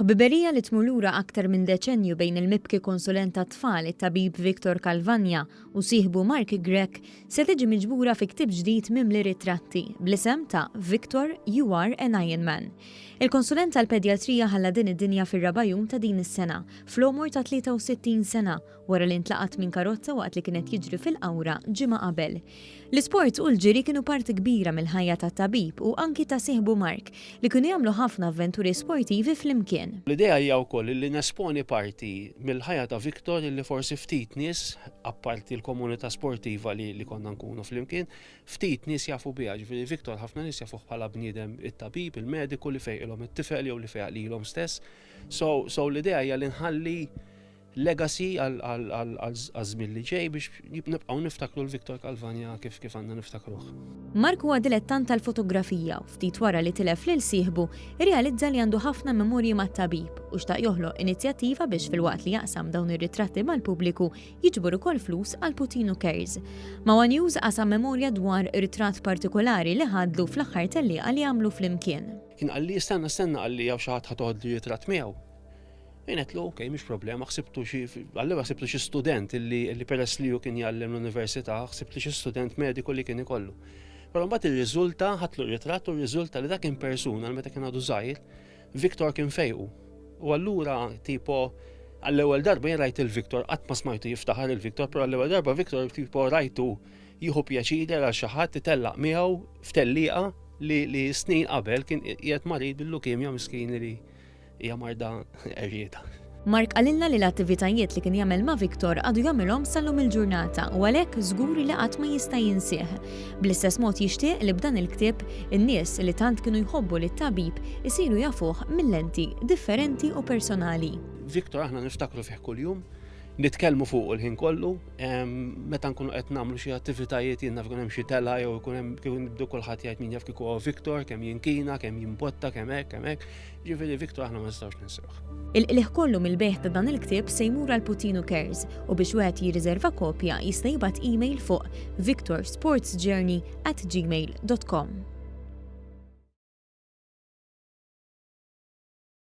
Ħbiberija li tmur lura aktar minn deċenju bejn il-mibki konsulent tat-tfal it-tabib Viktor Calvagna u sieħbu Mark Grech se tiġi miġbura fi ktieb ġdid mimli ritratti bl-isem ta' Viktor You Are an Iron Man. Il-konsulent tal-pedjatrija ħalla din id-dinja fir-4 jum ta' din is-sena fl-umur ta' 63 sena wara li ntlaqat minn karozza waqt li kienet jiġri fil-qawra ġimgħa qabel. L-isport u l-ġiri kienu parti kbira mill-ħajja tat-tabib u anki ta' sieħbu Mark li kienu jagħmlu ħafna avventuri sportivi flimkien. L-idea hija wkoll li nesponi parti mill-ħajja ta' Viktor li forsi ftit nies, apparti l-komunità sportiva li konna nkunu flimkien, ftit nies jafu biha. Ġifieri Viktor ħafna nies jafuh bħala bniedem it-tabib, il-mediku li fejqilhom it-tifel jew li fejqlilhom stess. So l-idea hija li nħalli legacy għal-żmien li ġej biex nibqgħu niftakru l-Viktor Calvagna kif għandna niftakruh. Mark huwa dilettant tal-fotografija u ftit wara li tilef lil sieħbu irrealizza li għandu ħafna memorji mat-tabib u xtaq joħloq inizjattiva biex filwaqt li jaqsam dawn ir-ritratti mal-pubbliku jiġbor ukoll flus għal Putinu Cares. Mawa News qasam memorja dwar ritratt partikolari li ħadlu fl-aħħar tellieqa li għamlu flimkien. Kien qalli stenna qalli jew xi ħadd ħatoħodli ritratt miegħu. Għinetlu, mhix problema, ħsibtu xi student illi peress li kien jgħallem l-università, ħsibtu xi student mediku li kien ikollu. Però mbagħad ir-riżulta ħadlu ritratt u r-riżulta li dak kien persuna meta kien għadu żgħir, Viktor kien fejqu. U allura tipo għall-ewwel darba jien rajt il-Viktor qatt ma smajtu jiftaħar il-Viktor, però għall-ewwel darba Viktor tipo rajtu jieħu pjaċir għal xi ħadd itellaq miegħu f'tellieqa li snin qabel kien qiegħed marid bil-lukemja miskien li hija marda erjieta. Mark qalilna li l-attivitajiet li kien jagħmel ma' Viktor għadu jagħmilhom sallum il-ġurnata u għalhekk żgur li qatt ma jista' jinsih. Bl-istess mod jixtieq li b'dan il-ktieb in-nies li tant kienu jħobbu lit-tabib isiru jafuh mill-lenti differenti u personali. Viktor aħna niftakru fih kuljum, nitkellmu fuq il-ħin kollu, meta nkunu qed nagħmlu xi attivitajiet jenna jkun hemm xi tela jew ikun nibdu kulħadd jgħid min jaf kieku huwa Viktor, kemm jinkina, kemm jimbotta, kemm hekk. Ġifieri Viktor aħna ma nistgħux ninsewh. Il-qliħ kollu mill-beħ ta' dan il-ktieb se jmur għal Putinu Cares u biex wieħed jirriserva kopja jista' jibgħat email fuq victorsportsjourney@gmail.com.